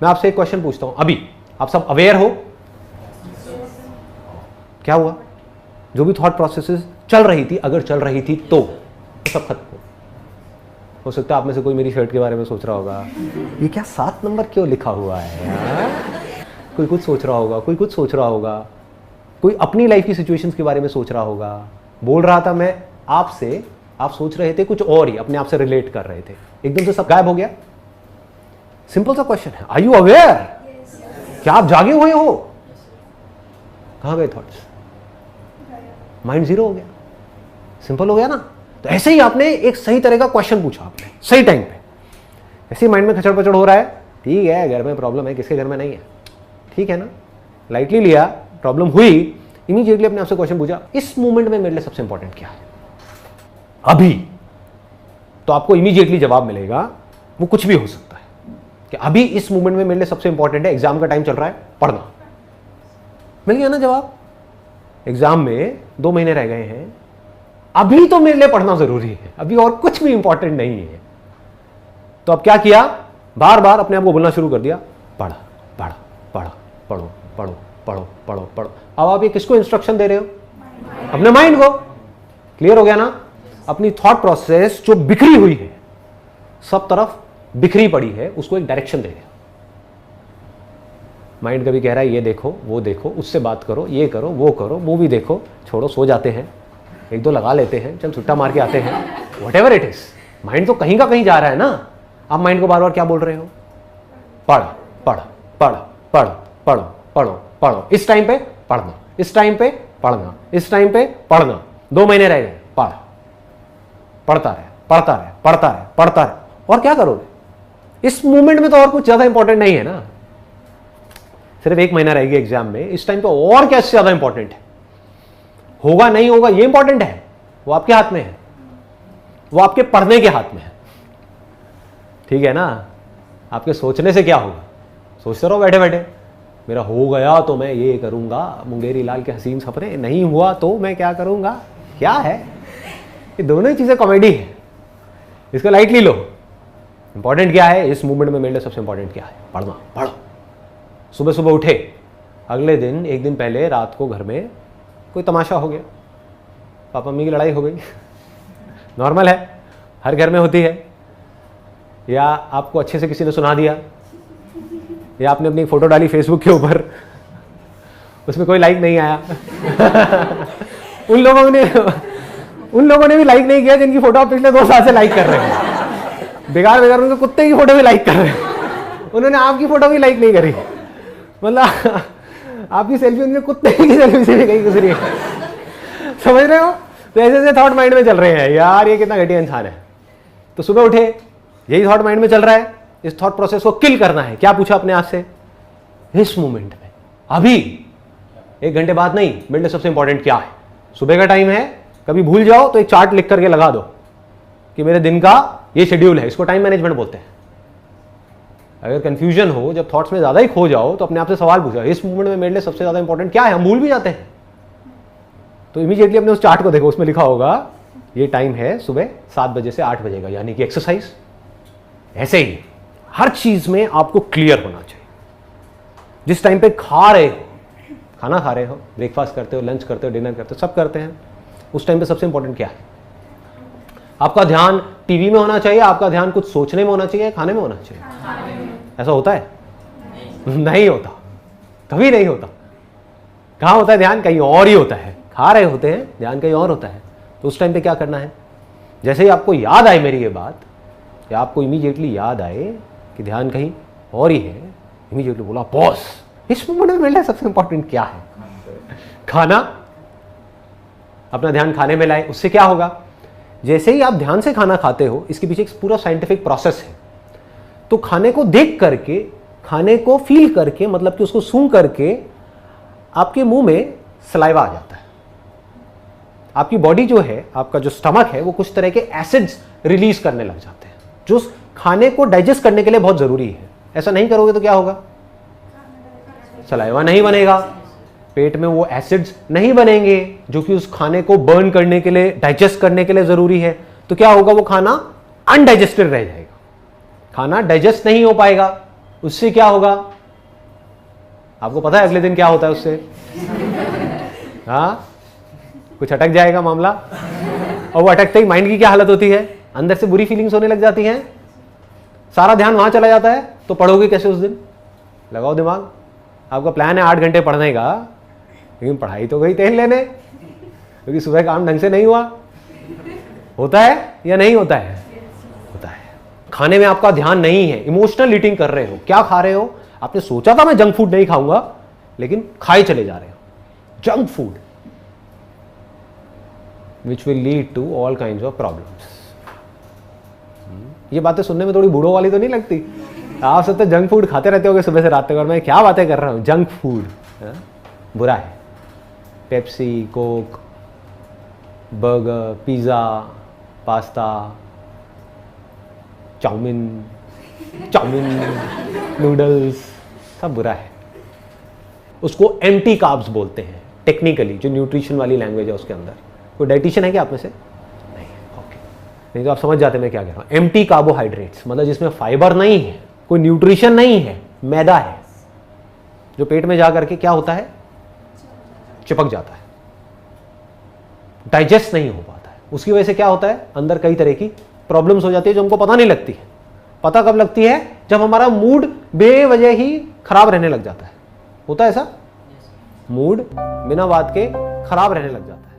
मैं आपसे एक क्वेश्चन पूछता हूं, अभी आप सब अवेयर हो? क्या हुआ? जो भी थॉट प्रोसेसेस चल रही थी, अगर चल रही थी तो सब खत्म हो सकता है आप में से कोई मेरी शर्ट के बारे में सोच रहा होगा, ये क्या 7 नंबर क्यों लिखा हुआ है यार? कोई कुछ सोच रहा होगा, कोई कुछ सोच रहा होगा, कोई अपनी लाइफ की सिचुएशंस के बारे में सोच रहा होगा। बोल रहा था मैं आपसे, आप सोच रहे थे कुछ और ही, अपने आप से रिलेट कर रहे थे, एकदम से सब गायब हो गया। सिंपल सा क्वेश्चन है, आर यू अवेयर? क्या आप जागे हुए हो? कहां गए थॉट्स? माइंड जीरो हो गया। सिंपल हो गया ना? तो ऐसे ही आपने एक सही तरह का क्वेश्चन पूछा, आपने सही टाइम पे। ऐसे ही माइंड में खचड़ पचड़ हो रहा है, ठीक है घर में प्रॉब्लम है, किसके घर में नहीं है, ठीक है ना, लाइटली लिया, प्रॉब्लम हुई, इमीडिएटली अपने आपसे क्वेश्चन पूछा, इस मोमेंट में मेरे लिए सबसे इंपॉर्टेंट क्या है अभी? तो आपको इमीडिएटली जवाब मिलेगा, वो कुछ भी हो सकता है कि अभी इस मोमेंट में मेरे लिए सबसे इंपॉर्टेंट है, एग्जाम का टाइम चल रहा है, पढ़ना। मिल गया ना जवाब? एग्जाम में 2 महीने रह गए हैं, अभी तो मेरे लिए पढ़ना जरूरी है, अभी और कुछ भी इंपॉर्टेंट नहीं है। तो अब क्या किया? बार बार अपने आप को बोलना शुरू कर दिया, पढ़ा पढ़ा पढ़ा, पढ़ो पढ़ो पढ़ो पढ़ो पढ़ो। अब आप ये किसको इंस्ट्रक्शन दे रहे हो? अपने माइंड को। क्लियर हो गया ना? अपनी थॉट प्रोसेस जो बिखरी हुई है, सब तरफ बिखरी पड़ी है, उसको एक डायरेक्शन दे रहे हो। माइंड कभी कह रहा है ये देखो, वो देखो, उससे बात करो, ये करो, वो करो, मूवी देखो, छोड़ो सो जाते हैं, 1-2 लगा लेते हैं, चल छुट्टा मार के आते हैं, व्हाटएवर इट इज। माइंड तो कहीं का कहीं जा रहा है ना। आप माइंड को बार बार क्या बोल रहे हो? पढ़ पढ़ पढ़ पढ़ पढ़ो पढ़ो पढ़ो, इस टाइम पे पढ़ना, इस टाइम पे पढ़ना, इस टाइम पे पढ़ना, 2 महीने रह गए, पढ़, पढ़ता रहे पढ़ता रहे पढ़ता रहे पढ़ता रहे। और क्या करोगे? इस मोमेंट में तो और कुछ ज्यादा इंपॉर्टेंट नहीं है ना, सिर्फ 1 महीना रहेगी एग्जाम में, इस टाइम पे और क्या इससे ज्यादा इंपॉर्टेंट है? होगा नहीं होगा ये इंपॉर्टेंट है, वो आपके हाथ में है, वो आपके पढ़ने के हाथ में है, ठीक है ना? आपके सोचने से क्या होगा? सोचते रहो बैठे बैठे, मेरा हो गया तो मैं ये करूंगा, मुंगेरी लाल के हसीन सपने, नहीं हुआ तो मैं क्या करूंगा। क्या है ये? दोनों ही चीजें कॉमेडी है, इसको लाइटली लो। इंपॉर्टेंट क्या है इस मूवमेंट में? मेरे लिए सबसे इंपॉर्टेंट क्या है? पढ़ना। पढ़ो। सुबह सुबह उठे, अगले दिन 1 दिन पहले रात को घर में कोई तमाशा हो गया, पापा मम्मी की लड़ाई हो गई, नॉर्मल है, हर घर में होती है। या आपको अच्छे से किसी ने सुना दिया, या आपने अपनी फोटो डाली फेसबुक के ऊपर, उसमें कोई लाइक नहीं आया उन लोगों ने भी लाइक नहीं किया जिनकी फोटो आप पिछले 2 साल से लाइक कर रहे हैं। बेकार बेकार उनके कुत्ते की फोटो भी लाइक कर रहे हैं, उन्होंने आपकी फोटो भी लाइक नहीं करी, मतलब आपकी सेल्फी उनके कुत्ते की सेल्फी से भी कहीं गुजरी है, समझ रहे हो? तो ऐसे ऐसे थॉट माइंड में चल रहे हैं, यार ये कितना घटिया इंसान है। तो सुबह उठे, यही थॉट माइंड में चल रहा है, इस थॉट प्रोसेस को किल करना है। क्या पूछा अपने आप से? इस मोमेंट में, अभी 1 घंटे बाद नहीं, मेरे लिए सबसे इंपॉर्टेंट क्या है? सुबह का टाइम है, कभी भूल जाओ तो एक चार्ट लिख करके लगा दो कि मेरे दिन का ये शेड्यूल है, इसको टाइम मैनेजमेंट बोलते हैं। अगर कंफ्यूजन हो, जब थॉट्स में ज्यादा ही खो जाओ, तो अपने आप से सवाल पूछो, इस मोमेंट में मेरे लिए सबसे ज्यादा इंपॉर्टेंट क्या है? हम भूल भी जाते हैं, तो इमीडिएटली अपने उस चार्ट को देखो, उसमें लिखा होगा ये टाइम है सुबह 7 बजे से 8 बजे का, यानी कि एक्सरसाइज। ऐसे ही हर चीज में आपको क्लियर होना चाहिए। जिस टाइम पे खा रहे हो, खाना खा रहे हो, ब्रेकफास्ट करते हो, लंच करते हो, डिनर करते हो, सब करते हैं, उस टाइम पे सबसे इंपॉर्टेंट क्या है? आपका ध्यान टीवी में होना चाहिए, आपका ध्यान कुछ सोचने में होना चाहिए, खाने में होना चाहिए? ऐसा होता है? नहीं होता, कभी नहीं होता। कहां होता है ध्यान? कहीं और ही होता है। खा रहे होते हैं, ध्यान कहीं और होता है। तो उस टाइम पे क्या करना है? जैसे ही आपको याद आए मेरी ये बात, या आपको इमीडिएटली याद आए कि ध्यान कहीं और ही है, इमीडिएटली बोला बॉस, इस मोमेंट में मेरे लिए सबसे इंपॉर्टेंट क्या है? खाना। अपना ध्यान खाने में लाए, उससे क्या होगा? जैसे ही आप ध्यान से खाना खाते हो, इसके पीछे एक पूरा साइंटिफिक प्रोसेस है। तो खाने को देख करके, खाने को फील करके, मतलब कि उसको सूंघ करके आपके मुंह में सलाइवा आ जाता है। आपकी बॉडी जो है, आपका जो स्टमक है, वो कुछ तरह के एसिड्स रिलीज करने लग जाते हैं, जो खाने को डाइजेस्ट करने के लिए बहुत जरूरी है। ऐसा नहीं करोगे तो क्या होगा? सलाइवा नहीं बनेगा, पेट में वो एसिड्स नहीं बनेंगे जो कि उस खाने को बर्न करने के लिए, डाइजेस्ट करने के लिए जरूरी है। तो क्या होगा? वो खाना अनडाइजेस्टेड रह जाएगा, खाना डाइजेस्ट नहीं हो पाएगा। उससे क्या होगा? आपको पता है अगले दिन क्या होता है उससे? हाँ, कुछ अटक जाएगा मामला, और वो अटकते ही माइंड की क्या हालत होती है? अंदर से बुरी फीलिंग्स होने लग जाती हैं, सारा ध्यान वहां चला जाता है। तो पढ़ोगे कैसे उस दिन? लगाओ दिमाग। आपका प्लान है 8 घंटे पढ़ने का, लेकिन पढ़ाई तो गई तेल लेने, क्योंकि सुबह काम ढंग से नहीं हुआ। होता है या नहीं होता है? होता है। खाने में आपका ध्यान नहीं है, इमोशनल ईटिंग कर रहे हो। क्या खा रहे हो? आपने सोचा था मैं जंक फूड नहीं खाऊंगा, लेकिन खाए चले जा रहे हो junk food, which will lead to all kinds of problems. ये बातें सुनने में थोड़ी बूढ़ों वाली तो नहीं लगती? आप सब तो जंक फूड खाते रहते होगे सुबह से रात तक, और मैं क्या बातें कर रहा हूं? जंक फूड बुरा है। Pepsi, Coke, burger, pizza, pasta, chowmein, noodles, सब बुरा है। उसको एम्प्टी कार्ब्स बोलते हैं टेक्निकली, जो न्यूट्रिशन वाली लैंग्वेज है उसके अंदर। कोई डाइटिशियन है क्या आप में से? नहीं, ओके। नहीं तो आप समझ जाते मैं क्या कह रहा हूं। एम्प्टी कार्बोहाइड्रेट्स मतलब जिसमें फाइबर नहीं है, कोई न्यूट्रिशन नहीं है, मैदा है, जो पेट में जा करके क्या होता है? चिपक जाता है, डाइजेस्ट नहीं हो पाता है। उसकी वजह से क्या होता है? अंदर कई तरह की प्रॉब्लम्स हो जाती है जो हमको पता नहीं लगती है। पता कब लगती है? जब हमारा मूड बेवजह ही खराब रहने लग जाता है। होता है ऐसा? मूड बिना बात के खराब रहने लग जाता है।